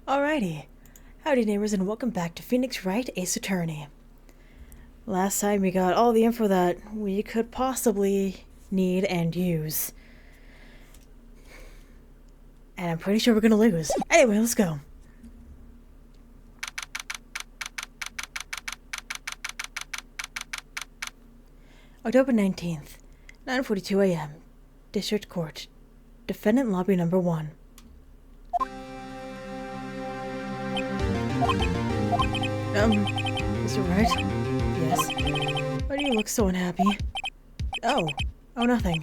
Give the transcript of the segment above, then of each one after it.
Alrighty. Howdy neighbors and welcome back to Phoenix Wright, Ace Attorney. Last time we got all the info that we could possibly need and use. And I'm pretty sure we're gonna lose. Anyway, let's go. October 19th, 9:42 a.m. District Court. Defendant Lobby Number 1. Mr. Wright? Yes? Why do you look so unhappy? Oh, nothing.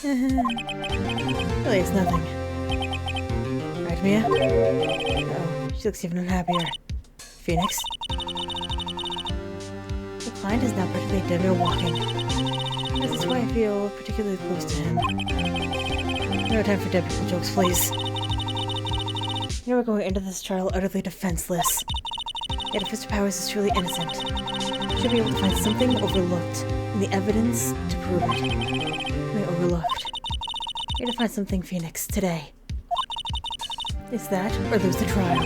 Really, it's nothing. Right, Mia? Oh, she looks even unhappier. Phoenix? The client is now practically dead or walking. This is why I feel particularly close to him. No time for dead people jokes, please. You are going into this trial utterly defenseless. Yet if Mr. Powers is truly innocent, you should be able to find something overlooked in the evidence to prove it. Something overlooked. You need to find something, Phoenix, today. It's that, or lose the trial.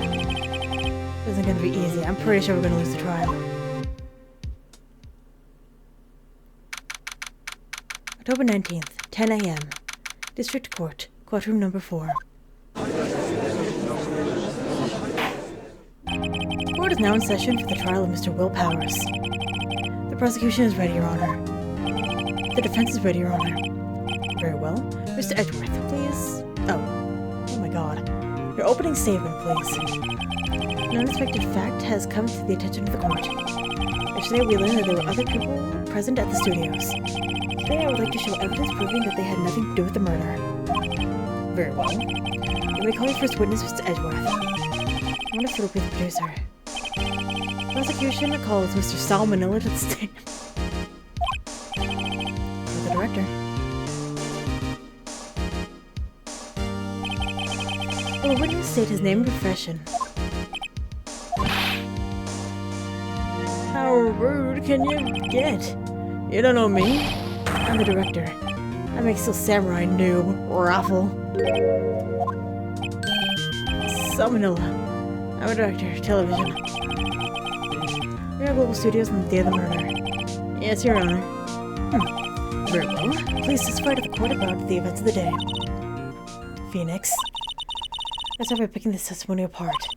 This isn't gonna be easy. I'm pretty sure we're gonna lose the trial. October 19th, 10 a.m. District Court, Courtroom Number 4. The court is now in session for the trial of Mr. Will Powers. The prosecution is ready, Your Honor. The defense is ready, Your Honor. Very well. Mr. Edgeworth, please. Oh my god. Your opening statement, please. An unexpected fact has come to the attention of the court. Yesterday we learned that there were other people present at the studios. Today I would like to show evidence proving that they had nothing to do with the murder. Very well. You may call your first witness, Mr. Edgeworth. I wonder if it'll be the producer. Prosecution calls Mr. Salmonella to the stand. Or the director. Will the witness state his name and profession? How rude can you get? You don't know me? I'm the director. I make Steel Samurai, noob. Raffle. Salmonella. I'm a director, television. We're at Global Studios on the day of the murder. Yes, Your Honor. Very well. Please testify to the court about the events of the day. Phoenix. Let's start by picking this testimony apart.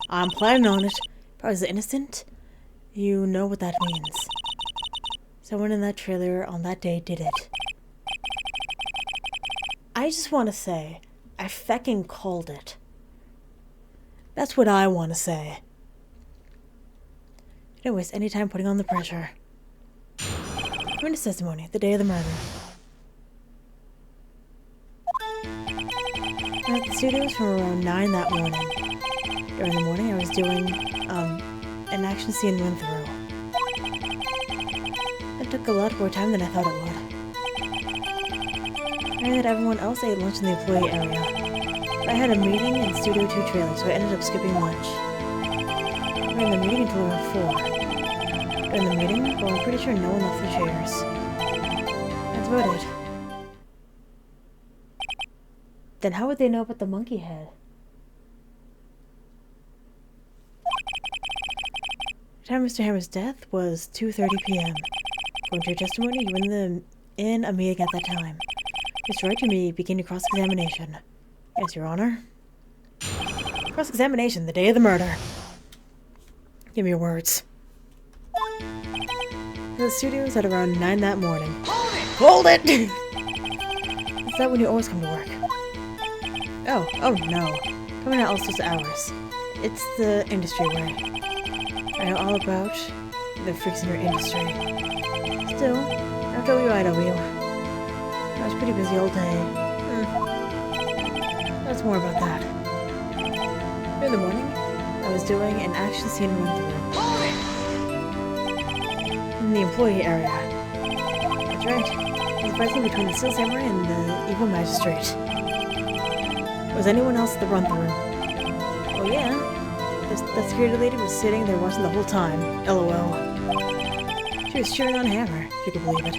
I'm planning on it. Powers is innocent? You know what that means. Someone in that trailer on that day did it. I just want to say, I feckin' called it. That's what I want to say. Don't waste any time putting on the pressure. Witness testimony, the day of the murder. I was at the studios from around 9 that morning. During the morning, I was doing, an action scene run-through. It took a lot more time than I thought it would. I knew that everyone else ate lunch in the employee area. But I had a meeting in Studio 2 trailer, so I ended up skipping lunch. We were in the meeting until around 4. During the meeting, well, I'm pretty sure no one left their chairs. That's about it. Then how would they know about the monkey head? The time of Mr. Hammer's death was 2:30 p.m. According to your testimony, you were in a meeting at that time. Mr. Wright, you may begin your cross-examination. Yes, Your Honor. Cross-examination, the day of the murder. Give me your words. The studios at around 9 that morning. Hold it! Is that when you always come to work? Oh no. Coming at all sorts of hours. It's the industry way. I know all about the freaks in your industry. Still, after WIW, I was pretty busy all day. That's more about that. In the morning, I was doing an action scene run-through. In the employee area. That's right. I was fighting between the Steel Samurai and the evil magistrate. Was anyone else at the run-through? Oh yeah. That security lady was sitting there watching the whole time. LOL. She was cheering on Hammer, if you could believe it.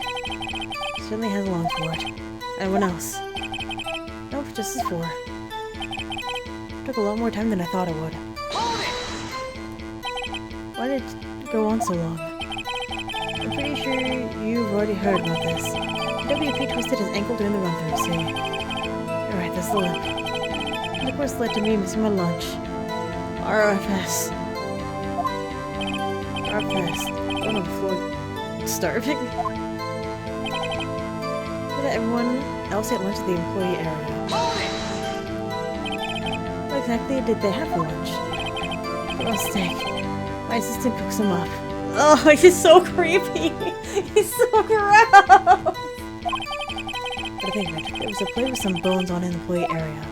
She certainly has lungs for it. Anyone else? Nope, just as 4. took a lot more time than I thought it would. Why did it go on so long? I'm pretty sure you've already heard about this. WP twisted his ankle during the run-through, see? Alright, that's the limp. And of course led to me missing my lunch. RFS. RFS. On the floor. Starving? But everyone else ate lunch at the employee area. What exactly did they have for lunch? Raw steak. My assistant cooks them up. Oh, he's so creepy! He's so gross! But I think there was a plate with some bones on an employee area.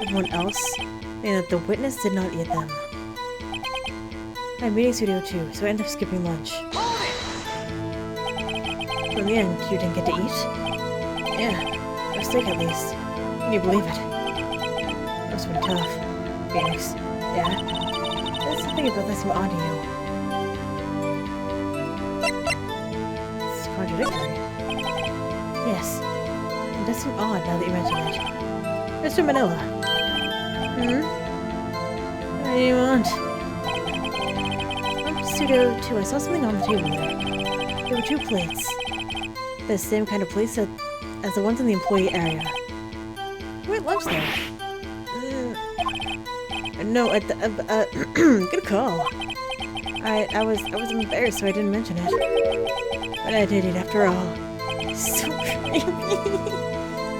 Everyone else, and that the witness did not eat them. I had meeting studio too, so I ended up skipping lunch. But in the end, you didn't get to eat? Yeah, or steak at least. Can you believe it? That must have been tough. Phoenix. Yeah? There's something about that seemed odd to you. It's contradictory. Yes. It does seem odd now that you mention it. Mr. Manila. Hmm? What do you want? From Studio 2, I saw something on the table there. There were 2 plates. The same kind of plates as the ones in the employee area. Who ate lunch there? No, good call. I was embarrassed, so I didn't mention it. But I did it after all. So creepy.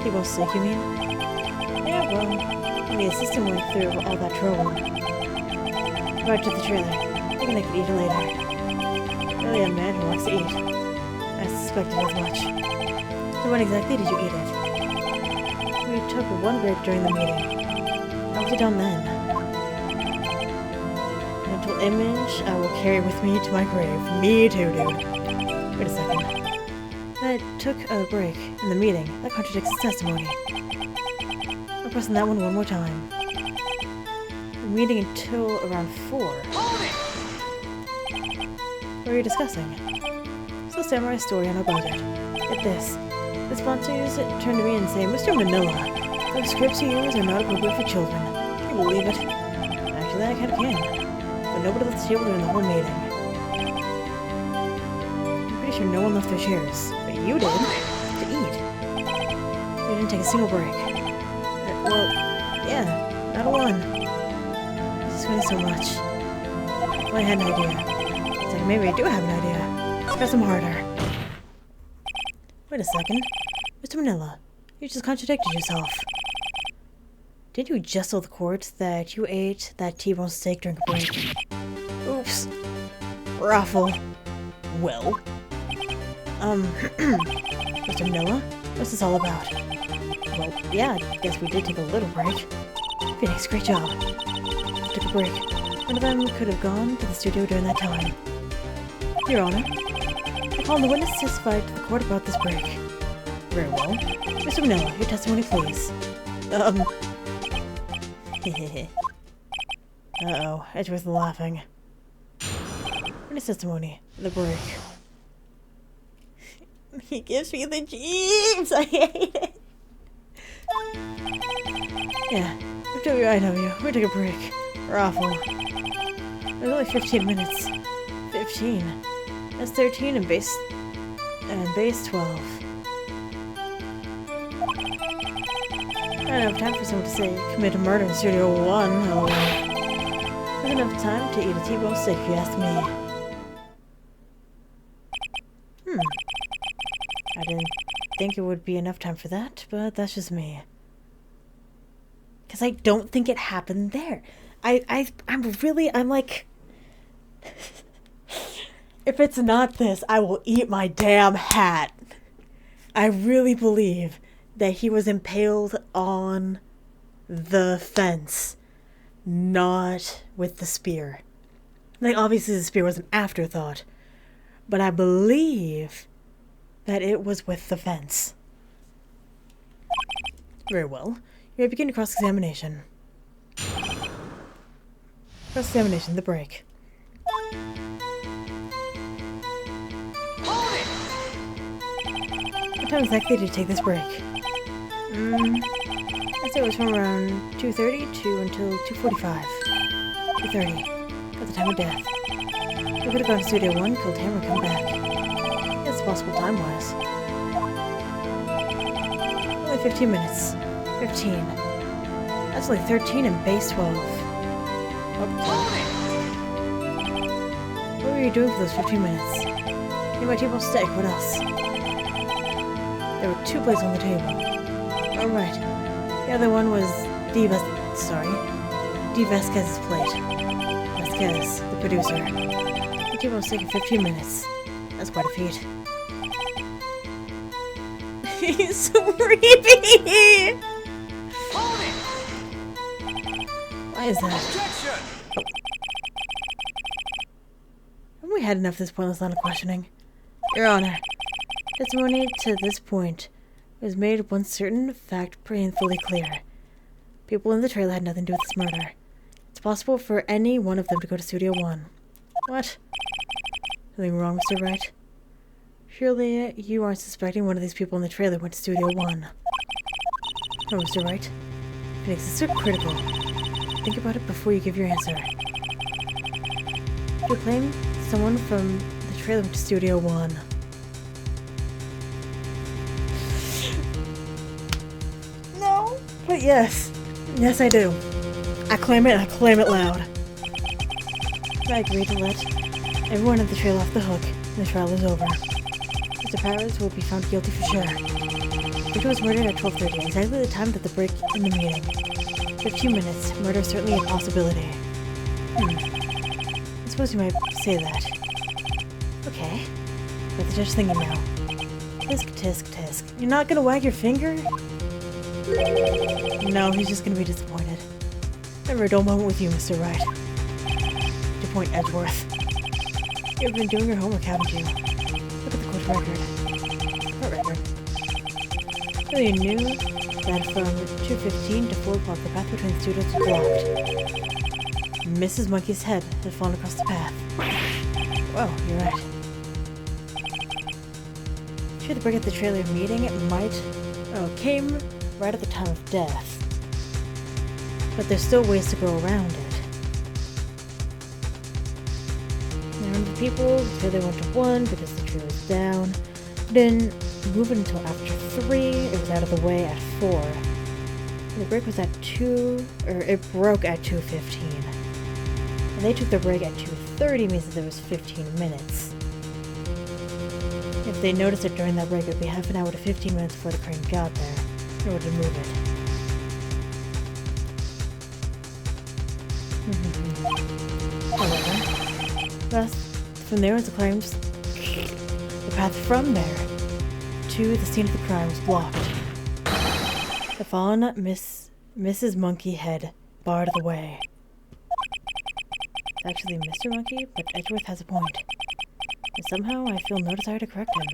People sick, you mean? Yeah, well, the assistant went through all that trouble. Back to the trailer. Thinking I could eat it later. Really a man who wants to eat. I suspected as much. So when exactly did you eat it? We took 1 break during the meeting. How was it done then? Mental image I will carry with me to my grave. Me too, dude. Wait a second. I took a break in the meeting. That contradicts his testimony. I'm pressing that one more time. The meeting until around 4. What are you discussing? It's a samurai story on a budget. Get this. The sponsors turn to me and say, Mr. Manila, the scripts you use are not appropriate for children. Can you believe it? Actually, I kind of can. But nobody left the table during the whole meeting. I'm pretty sure no one left their chairs. But you did. To eat. You didn't take a single break. Well, yeah, not a one. This is funny so much. Well, I had an idea. It's like, maybe I do have an idea. Press them harder. Wait a second. Mr. Manila, you just contradicted yourself. Did you just tell the court that you ate that T-bone steak during a break? Oops. Raffle. Well? Mr. Manila, what's this all about? Well, yeah, I guess we did take a little break. Phoenix, great job. Took a break. One of them could have gone to the studio during that time. Your Honor, I call the witness to testify to the court about this break. Very well. Mr. Manila, your testimony, please. Uh-oh, Edgeworth laughing. Witness testimony. The break. He gives me the jeeps! I hate it! Yeah, IW, we took a break. We're awful. It was only 15 minutes. 15. That's 13 and base 12. Not enough time for someone to say, commit a murder in Studio 1, oh. There's enough time to eat a T-bone steak if you ask me. I didn't think it would be enough time for that, but that's just me. Because I don't think it happened there. I'm like... If it's not this, I will eat my damn hat. I really believe that he was impaled on the fence, not with the spear. Like, obviously the spear was an afterthought, but I believe that it was with the fence. Very well. You may begin your cross-examination. Cross-examination, the break. What time exactly did you take this break? I'd say it was from around 2:30 to until 2:45. 2:30. At the time of death. We could have gone to Studio 1, killed him, and come back. It's possible time-wise. Only 15 minutes. 15. That's only 13 in base 12. Oh, what were you doing for those 15 minutes? You my table steak, what else? There were 2 plates on the table. Oh, right. The other one was D. Vasquez's plate. Vasquez, the producer. The table was taking 15 minutes. That's quite a feat. He's so creepy! Why is that? Oh. Haven't we had enough of this pointless line of questioning? Your Honor, testimony to this point was made one certain fact painfully clear. People in the trailer had nothing to do with this murder. It's possible for any one of them to go to Studio 1. What? Something wrong, Mr. Wright? Surely you aren't suspecting one of these people in the trailer went to Studio 1. No, Mr. Wright. Phoenix is so critical. Think about it before you give your answer. You claim someone from the trailer went to Studio 1. No, but yes. Yes, I do. I claim it, and I claim it loud. I agree to let everyone at the trailer off the hook, and the trial is over. Mr. Powers will be found guilty for sure. Victor was murdered at 12:30, exactly the time that the break in the meeting. 15 minutes. Murder is certainly a possibility. I suppose you might say that. Okay. But the judge's thinking now. Tisk, tisk, tisk. You're not gonna wag your finger? No, he's just gonna be disappointed. Never a dull moment with you, Mr. Wright. To point Edgeworth. You've been doing your homework, haven't you? Look at the court record. Court record. So you knew that from 2:15 to 4 o'clock the path between the studios was blocked. Mrs. Monkey's head had fallen across the path. Well, you're right. Sure, the break at the trailer meeting came right at the time of death. But there's still ways to go around it. Now, the people, the trailer went to 1 because the trailer was down. Didn't move it until after 3. It was out of the way at 4. And the break was at 2, or it broke at 2:15. And they took their break at 2:30, means that there was 15 minutes. If they noticed it during that break, it would be half an hour to 15 minutes before the crane got there in order to move it. However, thus, from there was the claims the path from there to the scene of the crime was blocked. The fallen Mrs. Monkey head barred the way. It's actually Mr. Monkey, but Edgeworth has a point. And somehow I feel no desire to correct him.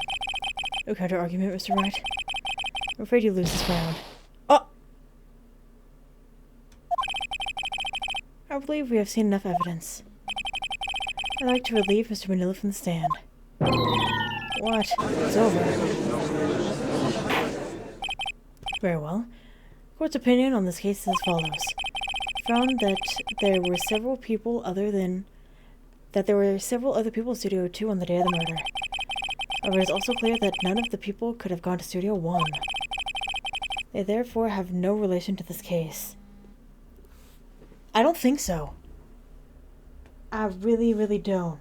No counter argument, Mr. Wright. I'm afraid you lose this round. Oh! I believe we have seen enough evidence. I'd like to relieve Mr. Manila from the stand. What? It's over. Very well. Court's opinion on this case is as follows. Found that there were several other people in Studio 2 on the day of the murder. However, it is also clear that none of the people could have gone to Studio 1. They therefore have no relation to this case. I don't think so. I really, really don't.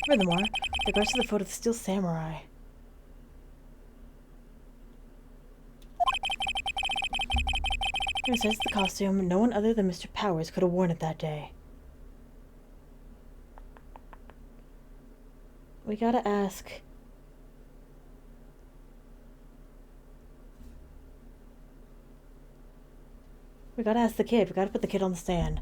Furthermore, with regards to the photo of the Steel Samurai. Besides the costume, no one other than Mr. Powers could have worn it that day. We gotta ask. We gotta ask the kid. We gotta put the kid on the stand.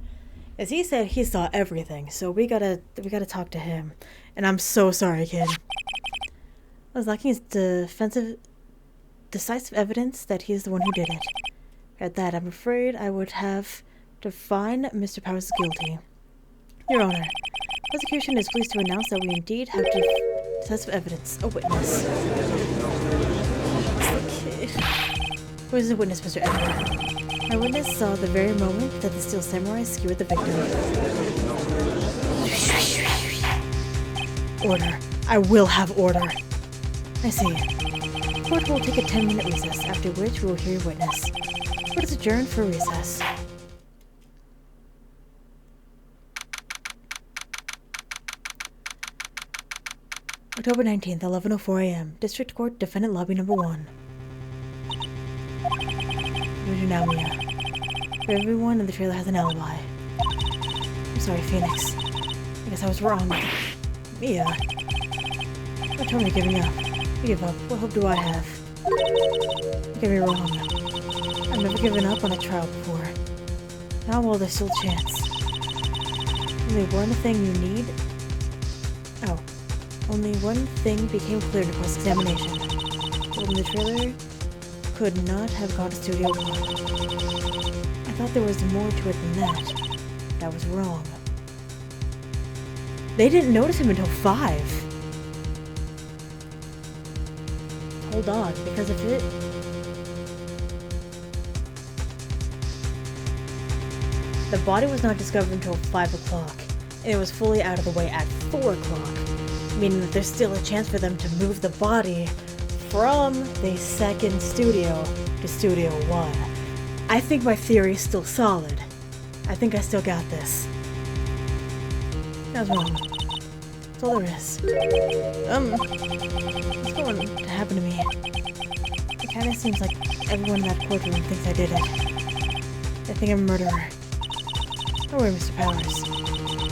As he said, he saw everything, so we gotta talk to him. And I'm so sorry, kid. I was lacking his decisive evidence that he is the one who did it. At that, I'm afraid I would have to find Mr. Powers guilty. Your Honor, prosecution is pleased to announce that we indeed have Decisive evidence. A witness. Okay. Who is the witness, Mr. Edward? My witness saw the very moment that the steel samurai skewered the victim. Order. I will have order. I see. Court will take a 10-minute recess, after which we will hear your witness. Court is adjourned for recess. October 19th, 11:04 a.m. District Court, Defendant Lobby Number 1. Naomiya. Everyone in the trailer has an alibi. I'm sorry, Phoenix. I guess I was wrong. Mia. Don't tell me giving up. You give up. What hope do I have? Don't get me wrong. I've never given up on a trial before. Now, well, there's still a chance. Only one thing you need... Oh. Only one thing became clear in cross-examination. Holding the trailer could not have gone to Studio 1. I thought there was more to it than that. But I was wrong. They didn't notice him until 5. Hold on, because if it... The body was not discovered until 5 o'clock, and it was fully out of the way at 4 o'clock, meaning that there's still a chance for them to move the body from the second studio to Studio 1. I think my theory is still solid. I think I still got this. I was wrong. That's all there is. What's going to happen to me? It kinda seems like everyone in that courtroom thinks I did it. They think I'm a murderer. Don't worry, Mr. Powers.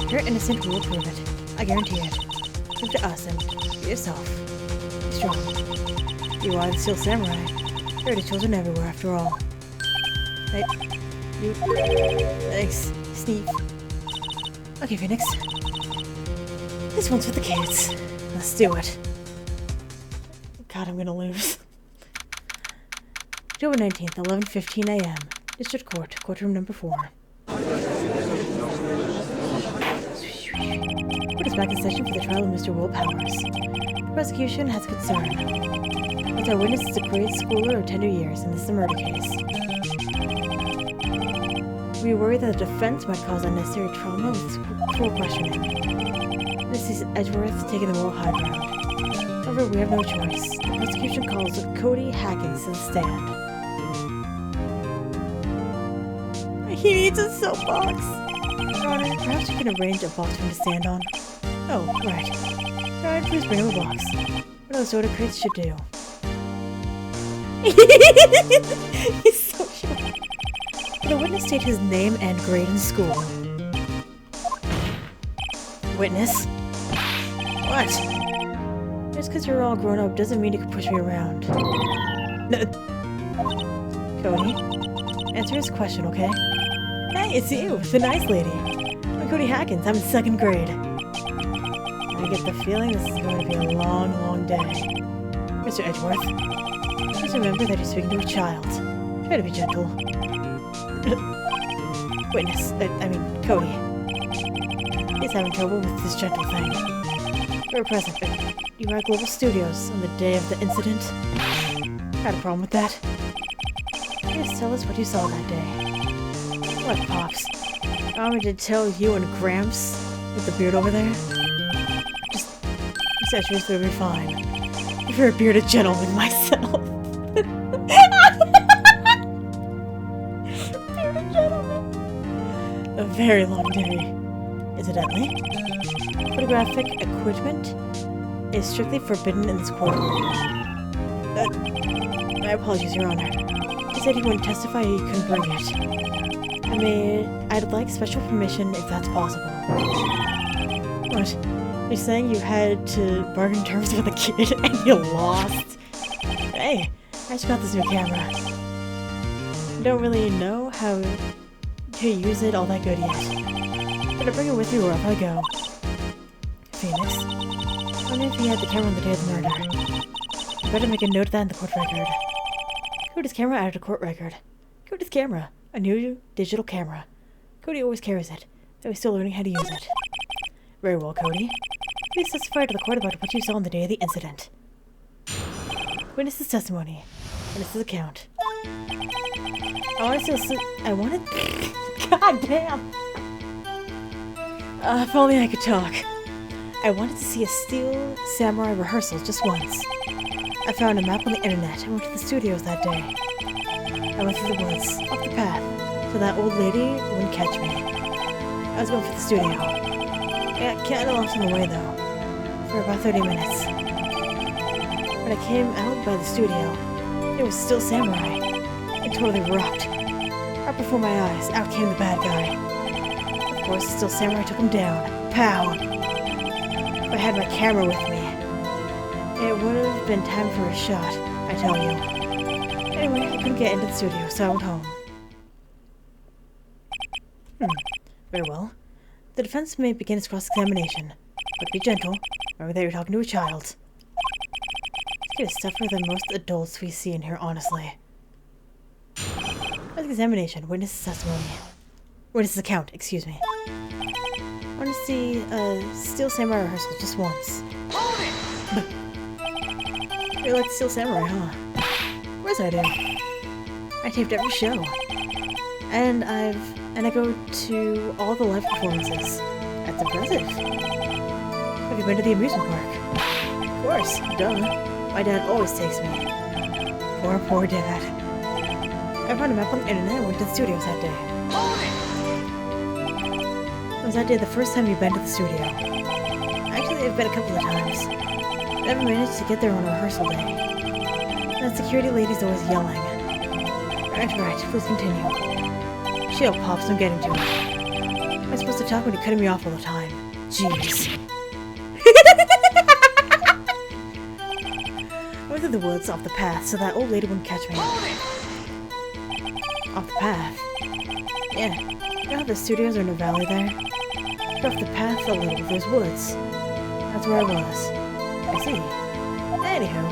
If you're innocent, we will prove it. I guarantee it. Prove to us and to yourself. Be strong. You are the Steel Samurai. There are children everywhere, after all. Hey, you. Thanks, Steve. Okay, Phoenix. This one's for the kids. Let's do it. God, I'm gonna lose. October 19th, 11:15 a.m. District Court, Courtroom Number 4. Court is back in session for the trial of Mr. Will Powers. The prosecution has concern. As our witness is a grade schooler of tender years, and this is a murder case. We worry that the defense might cause unnecessary trauma with cruel questioning. This is Edgeworth taking the moral high ground. However, we have no choice. The prosecution calls Cody Hackins to the stand. He needs a soapbox. Your Honor, perhaps you can arrange a box for him to stand on. Oh, right. Alright, please bring him a box. What those soda crates should do. He's so sure. Will the witness state his name and grade in school? Witness? What? Just because you're all grown up doesn't mean you can push me around. No. Cody, answer his question, okay? Hey, it's you, the nice lady. I'm Cody Hackins. I'm in 2nd grade. I get the feeling this is going to be a long, long day. Mr. Edgeworth, please remember that you're speaking to a child. Try to be gentle. Witness, Cody. He's having trouble with this gentle thing. You were present. You were at Global Studios on the day of the incident. Got a problem with that? Just tell us what you saw that day. What, Pops? I want me to tell you and Gramps with the beard over there? Just, Miss Edgeworth will be fine. If you're a bearded gentleman myself. Bearded gentleman. A very long day. Incidentally, photographic equipment is strictly forbidden in this courtroom. My apologies, Your Honor. He said he wouldn't testify, he couldn't bring it. I'd like special permission if that's possible. What? You're saying you had to bargain terms with a kid and you lost? Hey, I just got this new camera. I don't really know how to use it all that good yet. But I'll bring it with me wherever I go. Phoenix, I wonder if he had the camera on the day of the murder. I better make a note of that in the court record. Cody's camera added to court record. Cody's camera. A new digital camera. Cody always carries it, though he's still learning how to use it. Very well, Cody. Please testify to the court about what you saw on the day of the incident. Witness's testimony. Witness's account. I wanted... God damn! If only I could talk. I wanted to see a Steel Samurai rehearsal just once. I found a map on the internet and went to the studios that day. I went through the woods, up the path, so that old lady wouldn't catch me. I was going for the studio. I got kinda lost on the way though, for about 30 minutes. When I came out by the studio, it was still Samurai. It totally rocked. Right before my eyes, out came the bad guy. Of course, Still Samurai took him down. Pow! If I had my camera with me, it would have been time for a shot, I tell you. Anyway, I couldn't get into the studio, so I went home. Very well. The defense may begin its cross-examination, but be gentle. Remember that you're talking to a child. This kid is tougher than most adults we see in here, honestly. Cross-examination. Witness's testimony. Witness's account, excuse me. I want to see a Steel Samurai rehearsal just once. You like Steel Samurai, huh? Of course I do. I taped every show. And I go to all the live performances. That's impressive. Have you been to the amusement park? Of course, duh. My dad always takes me. Poor dad. I found a map on the internet and went to the studios that day. Was that day the first time you've been to the studio? Actually, I've been a couple of times. Never managed to get there on a rehearsal day. That security lady's always yelling. Right, please continue. Chill, Pops, I'm getting to it. Am I supposed to talk when you're cutting me off all the time? Jeez. I went through the woods off the path so that old lady wouldn't catch me. Off the path? Yeah. You know how the studios are in a valley there? Off the path a little, there's woods. That's where I was. I see. Anywho.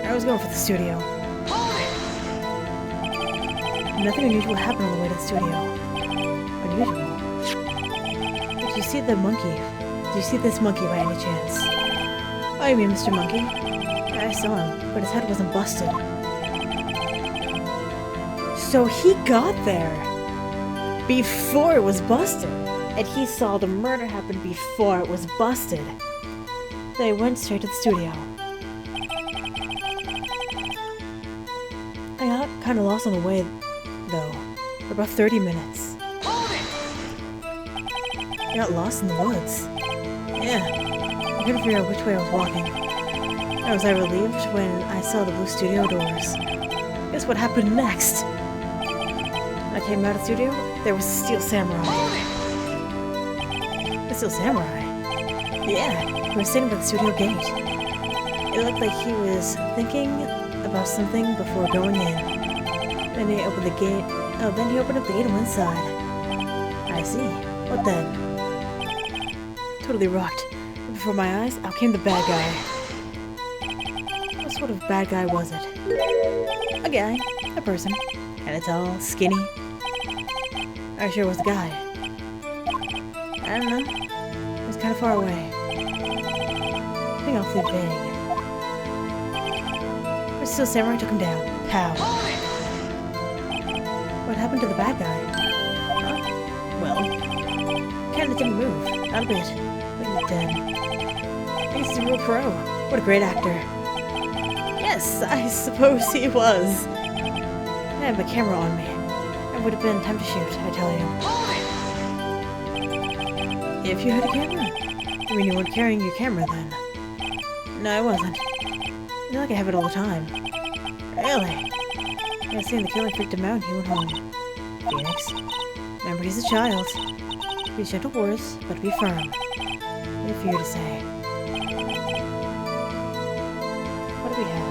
I was going for the studio. Nothing unusual happened on the way to the studio. Unusual? Did you see the monkey? Did you see this monkey by any chance? Oh, you mean Mr. Monkey? I saw him, but his head wasn't busted. So he got there before it was busted. And he saw the murder happen before it was busted. They went straight to the studio. I got kind of lost on the way, though, for about 30 minutes. I got lost in the woods. Yeah, I couldn't figure out which way I was walking. I was relieved when I saw the blue studio doors. Guess what happened next? When I came out of the studio, there was a Steel Samurai. Steel Samurai? Yeah, he was standing by the studio gate. It looked like he was thinking about something before going in. Then he opened the gate. Oh, then he opened up the gate and went inside. I see. What then? Totally rocked. Before my eyes, out came the bad guy. What sort of bad guy was it? A guy. A person. Kinda tall, skinny. I sure was the guy. I don't know. It was kind of far away. I think awfully vague. But Steel Samurai took him down. Pow. What happened to the bad guy? Huh? Well, kinda didn't move. Not a bit. Like he's dead. I guess he's a real pro. What a great actor. Yes, I suppose he was. I had my camera on me. It would have been time to shoot, I tell you. If you had a camera? I mean, you weren't carrying your camera then. No, I wasn't. I feel like I have it all the time. Really? I was saying the killer freaked him out and he went home. Phoenix. Remember, he's a child. Use gentle words, but be firm. What for you to say? What do we have?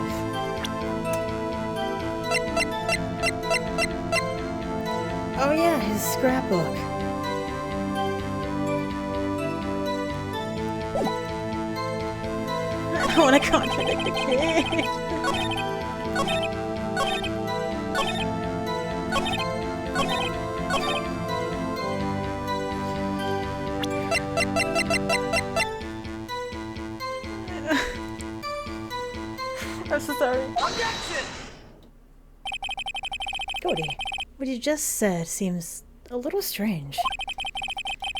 Oh yeah, his scrapbook. I don't want to contradict the kid. so sorry. Objection! Cody, what you just said seems a little strange.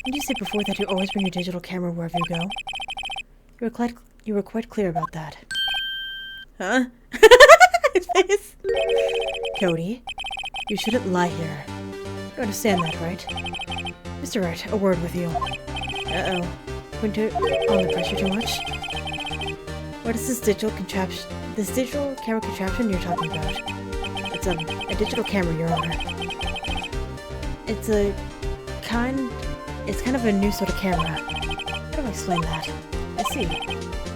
Didn't you say before that you always bring your digital camera wherever you go? You were quite clear about that. Huh? His face. Cody, you shouldn't lie here. You understand that, right? Mr. Wright, a word with you. Uh-oh. Putting on the pressure too much? What is this digital camera contraption you're talking about? It's a digital camera, Your Honor. It's kind of a new sort of camera. How do I explain that? I see.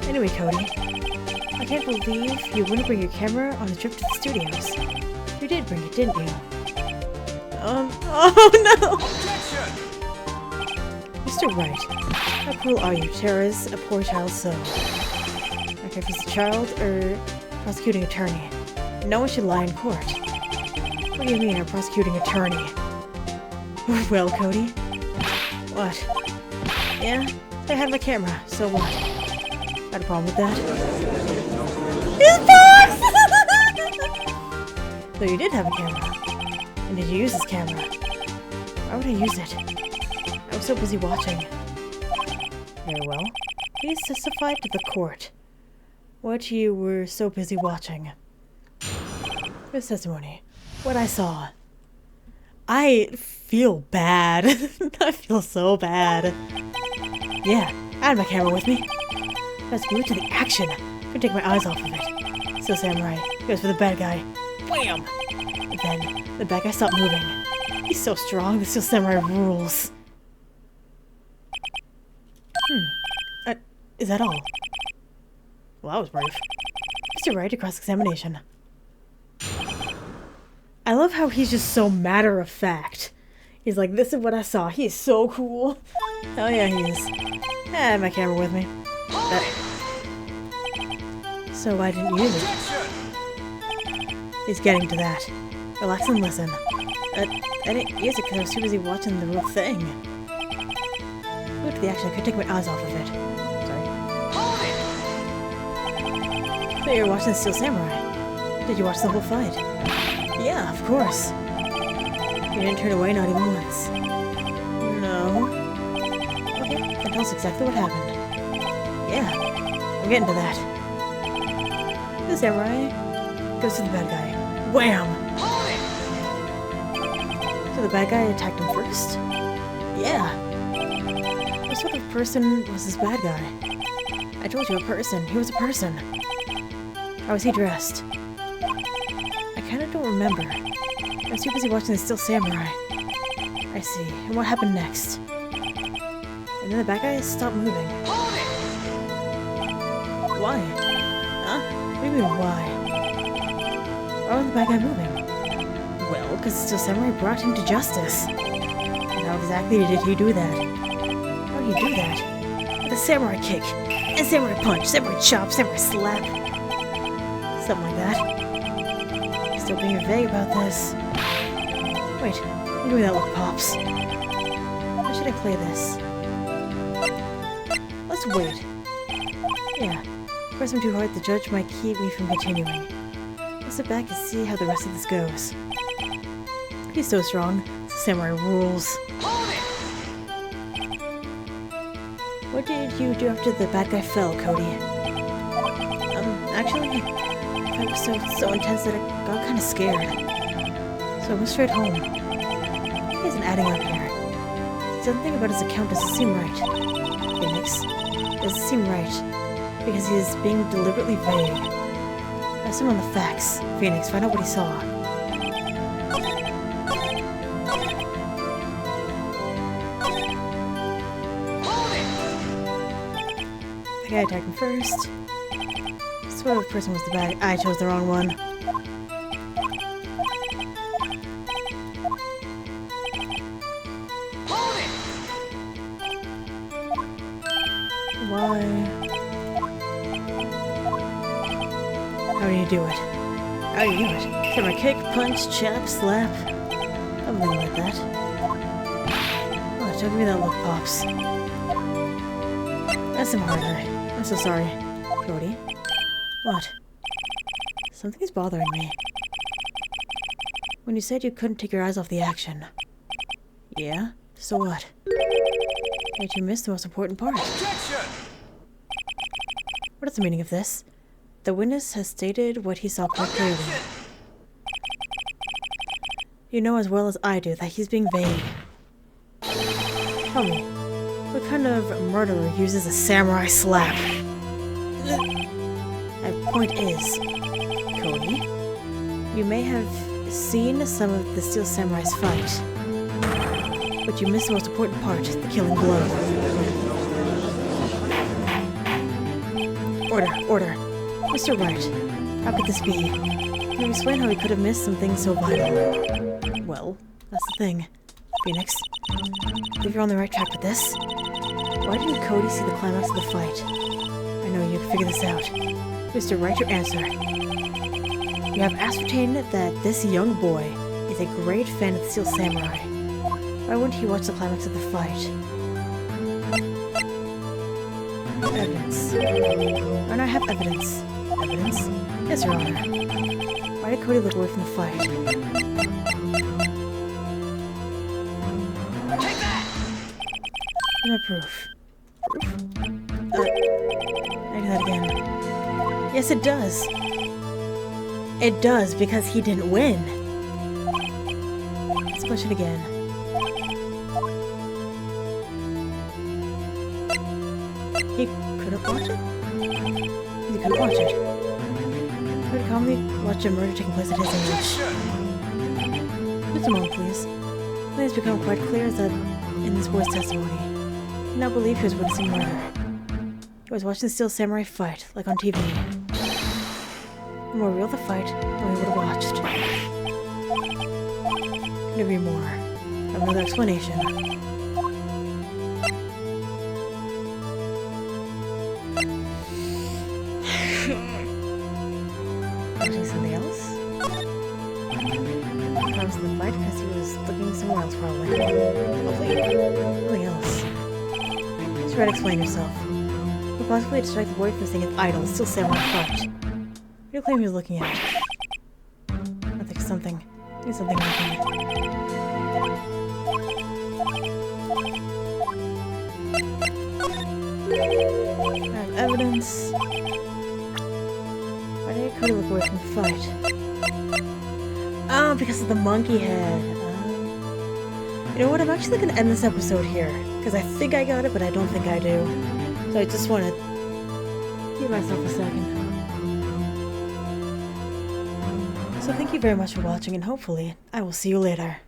Anyway, Cody, I can't believe you wouldn't bring your camera on the trip to the studios. You did bring it, didn't you? Oh no! Objection! Mr. Wright, how cruel are you to terrorize a poor child's soul? I don't care if he's a child or prosecuting attorney. No one should lie in court. What do you mean, a prosecuting attorney? Well, Cody. What? Yeah? I had my camera, so what? Got a problem with that? His box! So you did have a camera. And did you use this camera? Why would I use it? I was so busy watching. Very well. Please testify to the court what you were so busy watching. This testimony. What I saw. I feel bad. I feel so bad. Yeah, I had my camera with me. I was glued to the action. Couldn't take my eyes off of it. So Samurai goes for the bad guy. Wham! And then the bad guy stopped moving. He's so strong. The Steel Samurai rules. Is that all? Well, that was brief. Mr. Wright to cross-examination. I love how he's just so matter-of-fact. He's like, this is what I saw. He's so cool. Hell yeah, he is. I had my camera with me. So why didn't you use it? He's getting to that. Relax and listen. I didn't use it because I was too busy watching the real thing. Look at the action. I couldn't take my eyes off of it. Sorry. I thought you were watching the Steel Samurai. Did you watch the whole fight? Yeah, of course. You didn't turn away, not even once. No. Okay, then tell us exactly what happened. Yeah, I'm getting to that. The samurai goes to the bad guy. Wham! So the bad guy attacked him first? Yeah. What sort of person was this bad guy? I told you, a person. He was a person. How was he dressed? I kinda don't remember. I was too busy watching the Steel Samurai. I see. And what happened next? And then the bad guy stopped moving. Why? Huh? What do you mean, why? Why was the bad guy moving? Well, because the Steel Samurai brought him to justice. And how exactly did he do that? How did he do that? With a samurai kick, and samurai punch, samurai chop, samurai slap. Something like that. Still being vague about this. Wait, I'm doing that look, Pops. How should I play this? Let's wait. Yeah, press him too hard, the judge might keep me from continuing. Let's sit back and see how the rest of this goes. He's so strong. Samurai rules. What did you do after the bad guy fell, Cody? Actually, it was so intense that I got kind of scared. So I went straight home. He isn't adding up here. Something about his account doesn't seem right. Phoenix, doesn't seem right. Because he is being deliberately vague. Press him on the facts. Phoenix, find out what he saw. The guy attacked him first. This other person was the bad. I chose the wrong one. Why? How do you do it? How do you do it? Camera kick, punch, chop, slap. Something like that. Oh, don't give me that look, Pops. That's some harder. I'm so sorry. Cody? What? something is bothering me. When you said you couldn't take your eyes off the action. Yeah? So what? Yet you missed the most important part. Objection! What is the meaning of this? The witness has stated what he saw quite clearly. You know as well as I do that he's being vague. Tell me, what kind of murderer uses a samurai slap? My point is, Cody, you may have seen some of the Steel Samurai's fight, but you missed the most important part, the killing blow. Order. Mr. Wright, how could this be? Can you explain how he could have missed something so vital? Well, that's the thing. Phoenix, I believe you're on the right track with this. Why didn't Cody see the climax of the fight? I know you can figure this out. Mr. Wright, your answer. You have ascertained that this young boy is a great fan of the Steel Samurai. Why wouldn't he watch the climax of the fight? Evidence. Why not have evidence? Evidence? Yes, Your Honor. Why did Cody look away from the fight? Take that! Give me proof. I do that again. Yes, it does. It does, because he didn't win. Let's push it again. He couldn't watch it? He couldn't watch it. He would calmly watch a murder taking place at his age. Just a moment, please. It has become quite clear that in this boy's testimony, he did not believe he was witnessing murder. He was watching the Steel Samurai fight, like on TV. The more real the fight, the more he would have watched. Couldn't agree more. I have another explanation. Watching something else? Comes to the fight because he was looking somewhere else, probably. Hopefully, something else. Just try to explain yourself. What possibly distract the boy from seeing his idol, Steel Samurai fight? What do you claim he was looking at? I think something. Need something happening. I have evidence. Why did Cody look away from the fight? Oh, because of the monkey head. You know what? I'm actually gonna end this episode here. Because I think I got it, but I don't think I do. So I just want to give myself a second. So thank you very much for watching, and hopefully I will see you later.